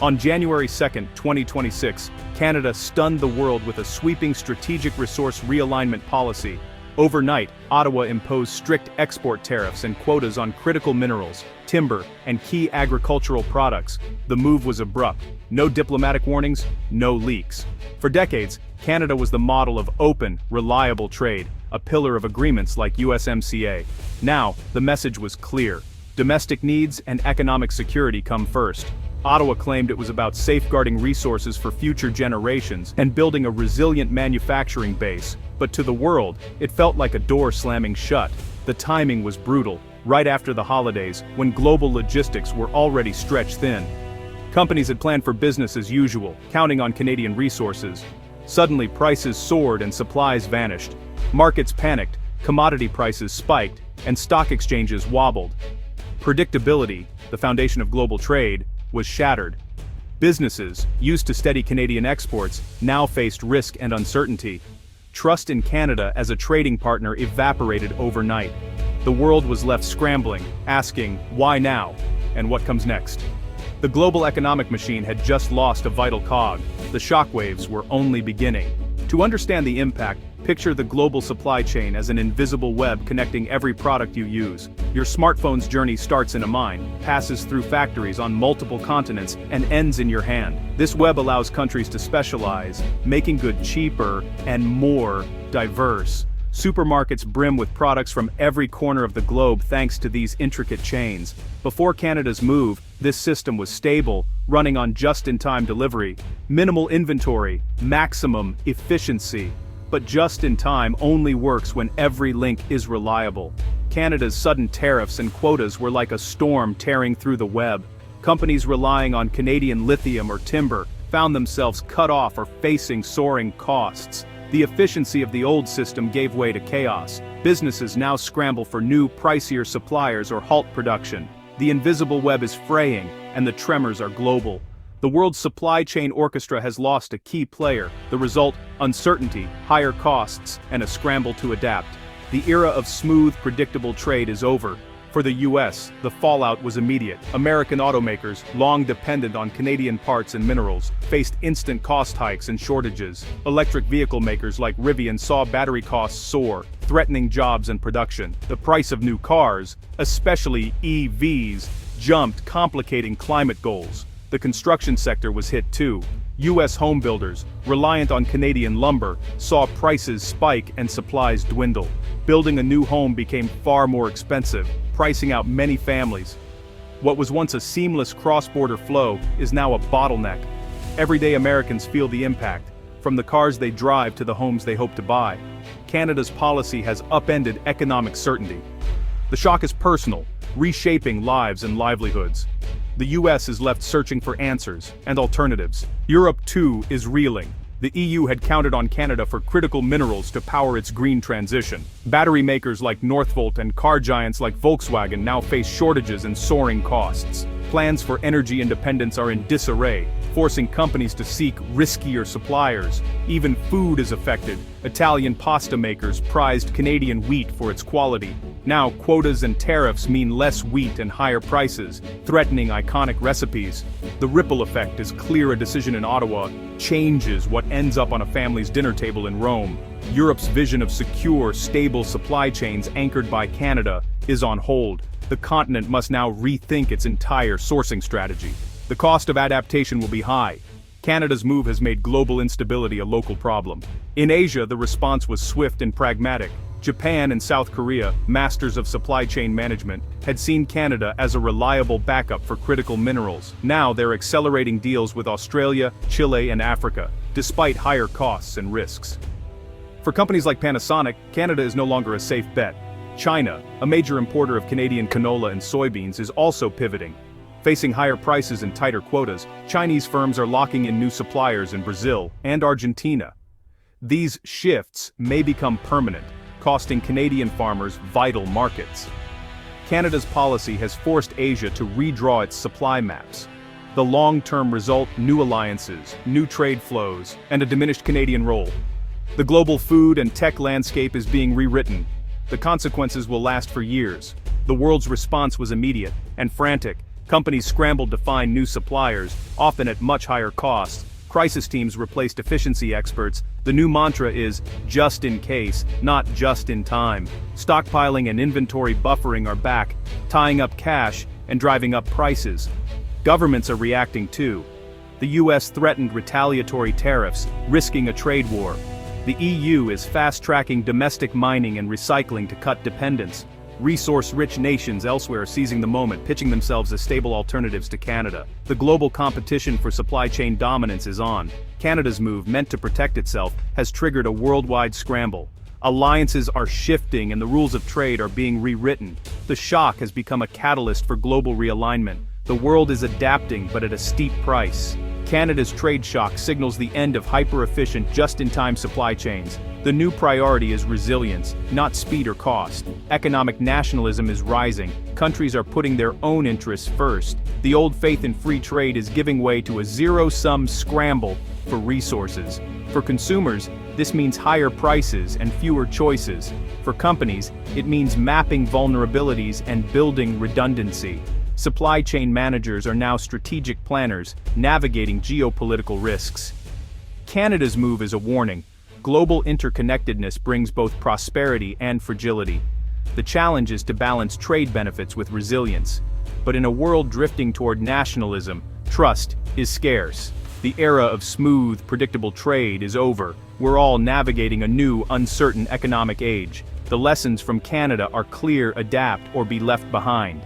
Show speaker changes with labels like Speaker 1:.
Speaker 1: On January 2, 2026, Canada stunned the world with a sweeping strategic resource realignment policy. Overnight, Ottawa imposed strict export tariffs and quotas on critical minerals, timber, and key agricultural products. The move was abrupt. No diplomatic warnings, no leaks. For decades, Canada was the model of open, reliable trade, a pillar of agreements like USMCA. Now, the message was clear. Domestic needs and economic security come first. Ottawa claimed it was about safeguarding resources for future generations and building a resilient manufacturing base, but to the world, it felt like a door slamming shut. The timing was brutal, right after the holidays, when global logistics were already stretched thin. Companies had planned for business as usual, counting on Canadian resources. Suddenly, prices soared and supplies vanished. Markets panicked, commodity prices spiked, and stock exchanges wobbled. Predictability, the foundation of global trade, was shattered. Businesses, used to steady Canadian exports, now faced risk and uncertainty. Trust in Canada as a trading partner evaporated overnight. The world was left scrambling, asking, why now? And what comes next? The global economic machine had just lost a vital cog. The shockwaves were only beginning. To understand the impact, picture the global supply chain as an invisible web connecting every product you use. Your smartphone's journey starts in a mine, passes through factories on multiple continents, and ends in your hand. This web allows countries to specialize, making goods cheaper and more diverse. Supermarkets brim with products from every corner of the globe thanks to these intricate chains. Before Canada's move, this system was stable, running on just-in-time delivery, minimal inventory, maximum efficiency. But just-in-time only works when every link is reliable. Canada's sudden tariffs and quotas were like a storm tearing through the web. Companies relying on Canadian lithium or timber found themselves cut off or facing soaring costs. The efficiency of the old system gave way to chaos. Businesses now scramble for new, pricier suppliers or halt production. The invisible web is fraying, and the tremors are global. The world's supply chain orchestra has lost a key player. The result, uncertainty, higher costs, and a scramble to adapt. The era of smooth, predictable trade is over. For the US, the fallout was immediate. American automakers, long dependent on Canadian parts and minerals, faced instant cost hikes and shortages. Electric vehicle makers like Rivian saw battery costs soar, threatening jobs and production. The price of new cars, especially EVs, jumped, complicating climate goals. The construction sector was hit too. US home builders, reliant on Canadian lumber, saw prices spike and supplies dwindle. Building a new home became far more expensive, pricing out many families. What was once a seamless cross-border flow is now a bottleneck. Everyday Americans feel the impact, from the cars they drive to the homes they hope to buy. Canada's policy has upended economic certainty. The shock is personal, reshaping lives and livelihoods. The US is left searching for answers and alternatives. Europe, too, is reeling. The EU had counted on Canada for critical minerals to power its green transition. Battery makers like Northvolt and car giants like Volkswagen now face shortages and soaring costs. Plans for energy independence are in disarray, forcing companies to seek riskier suppliers. Even food is affected. Italian pasta makers prized Canadian wheat for its quality. Now quotas and tariffs mean less wheat and higher prices, threatening iconic recipes. The ripple effect is clear. A decision in Ottawa changes what ends up on a family's dinner table in Rome. Europe's vision of secure, stable supply chains anchored by Canada is on hold. The continent must now rethink its entire sourcing strategy. The cost of adaptation will be high. Canada's move has made global instability a local problem. In Asia, the response was swift and pragmatic. Japan and South Korea, masters of supply chain management, had seen Canada as a reliable backup for critical minerals. Now they're accelerating deals with Australia, Chile, and Africa, despite higher costs and risks. For companies like Panasonic, Canada is no longer a safe bet. China, a major importer of Canadian canola and soybeans, is also pivoting. Facing higher prices and tighter quotas, Chinese firms are locking in new suppliers in Brazil and Argentina. These shifts may become permanent, costing Canadian farmers vital markets. Canada's policy has forced Asia to redraw its supply maps. The long-term result: new alliances, new trade flows, and a diminished Canadian role. The global food and tech landscape is being rewritten. The consequences will last for years. The world's response was immediate and frantic. Companies scrambled to find new suppliers, often at much higher costs. Crisis teams replaced efficiency experts. The new mantra is, just in case, not just in time. Stockpiling and inventory buffering are back, tying up cash and driving up prices. Governments are reacting too. The US threatened retaliatory tariffs, risking a trade war. The EU is fast-tracking domestic mining and recycling to cut dependence. Resource-rich nations elsewhere are seizing the moment, pitching themselves as stable alternatives to Canada. The global competition for supply chain dominance is on. Canada's move, meant to protect itself, has triggered a worldwide scramble. Alliances are shifting and the rules of trade are being rewritten. The shock has become a catalyst for global realignment. The world is adapting, but at a steep price. Canada's trade shock signals the end of hyper-efficient, just-in-time supply chains. The new priority is resilience, not speed or cost. Economic nationalism is rising. Countries are putting their own interests first. The old faith in free trade is giving way to a zero-sum scramble for resources. For consumers, this means higher prices and fewer choices. For companies, it means mapping vulnerabilities and building redundancy. Supply chain managers are now strategic planners, navigating geopolitical risks. Canada's move is a warning. Global interconnectedness brings both prosperity and fragility. The challenge is to balance trade benefits with resilience. But in a world drifting toward nationalism, trust is scarce. The era of smooth, predictable trade is over. We're all navigating a new, uncertain economic age. The lessons from Canada are clear: adapt or be left behind.